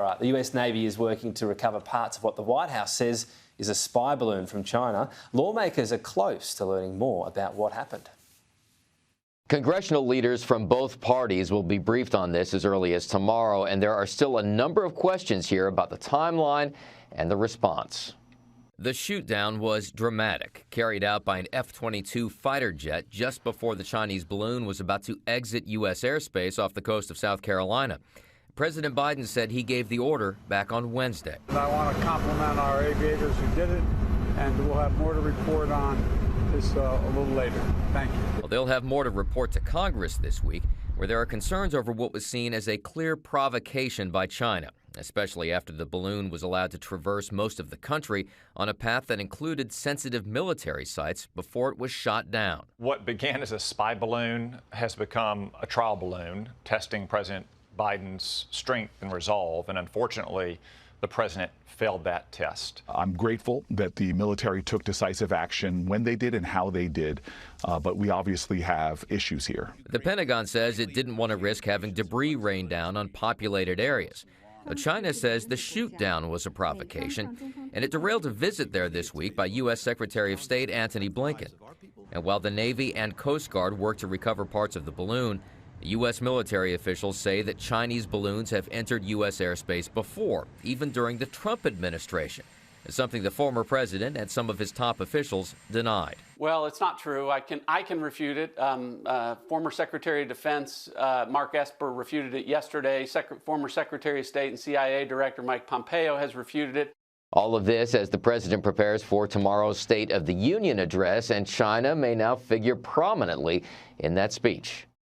All right, the US Navy is working to recover parts of what the White House says is a spy balloon from China. Lawmakers are close to learning more about what happened. Congressional leaders from both parties will be briefed on this as early as tomorrow, and there are still a number of questions here about the timeline and the response. The shoot-down was dramatic, carried out by an F-22 fighter jet just before the Chinese balloon was about to exit U.S. airspace off the coast of South Carolina. President Biden said he gave the order back on Wednesday. I want to compliment our aviators who did it, and we'll have more to report on this a little later. Thank you. Well, they'll have more to report to Congress this week, where there are concerns over what was seen as a clear provocation by China, especially after the balloon was allowed to traverse most of the country on a path that included sensitive military sites before it was shot down. What began as a spy balloon has become a trial balloon, testing President Biden's strength and resolve, and unfortunately, the president failed that test. I'm grateful that the military took decisive action when they did and how they did, but we obviously have issues here. The Pentagon says it didn't want to risk having debris rain down on populated areas. Now, China says the shoot-down was a provocation, and it derailed a visit there this week by U.S. Secretary of State Antony Blinken. And while the Navy and Coast Guard work to recover parts of the balloon, U.S. military officials say that Chinese balloons have entered U.S. airspace before, even during the Trump administration, something the former president and some of his top officials denied. Well, it's not true. I can refute it. Former Secretary of Defense Mark Esper refuted it yesterday. Former Secretary of State and CIA Director Mike Pompeo has refuted it. All of this as the president prepares for tomorrow's State of the Union address, and China may now figure prominently in that speech.